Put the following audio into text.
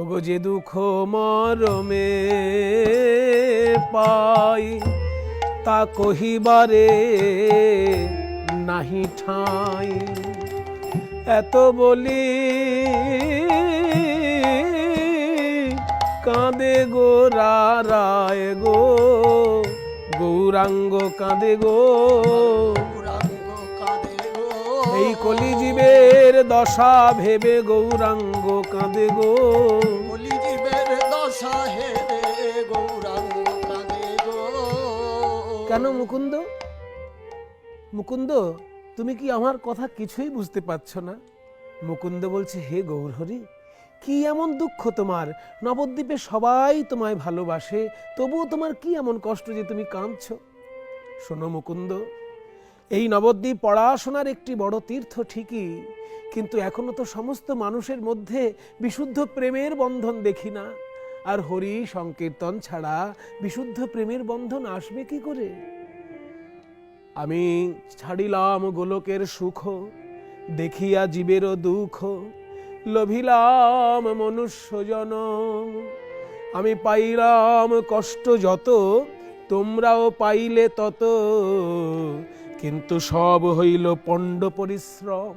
ওগো যে দুঃখ মরমে পাই তা কহিবারে নাহি ঠাই, এত বলি কাঁদে গো রায় গো, গৌরাঙ্গ কাঁদে গো। এই কলিজীবের দশা ভেবে গৌরাঙ্গ কাঁদে গো, কলিজীবের দশা হেবে গৌরাঙ্গ কাঁদে গো। কেন মুকুন্দ? মুকুন্দ, তুমি কি আমার কথা কিছুই বুঝতে পারছো না? মুকুন্দ বলছে, হে গৌরহরি, কি এমন দুঃখ তোমার? নবদ্বীপে সবাই তোমায় ভালোবাসে, তবুও তোমার কি এমন কষ্ট যে তুমি কাঁদছো? শোনো মুকুন্দ, এই নবদ্বীপ পড়াশোনার একটি বড় তীর্থ ঠিকই, কিন্তু এখনো তো সমস্ত মানুষের মধ্যে বিশুদ্ধ প্রেমের বন্ধন দেখি না। আর হরি সংকীর্তন ছাড়া বিশুদ্ধ প্রেমের বন্ধন আসবে কি করে? আমি ছাড়িলাম গোলকের সুখ, দেখিয়া জীবেরও দুঃখ, লভিলাম মনুষ্য জনম। আমি পাইলাম কষ্ট যত, তোমরাও পাইলে তত, কিন্তু সব হইল পণ্ড পরিশ্রম।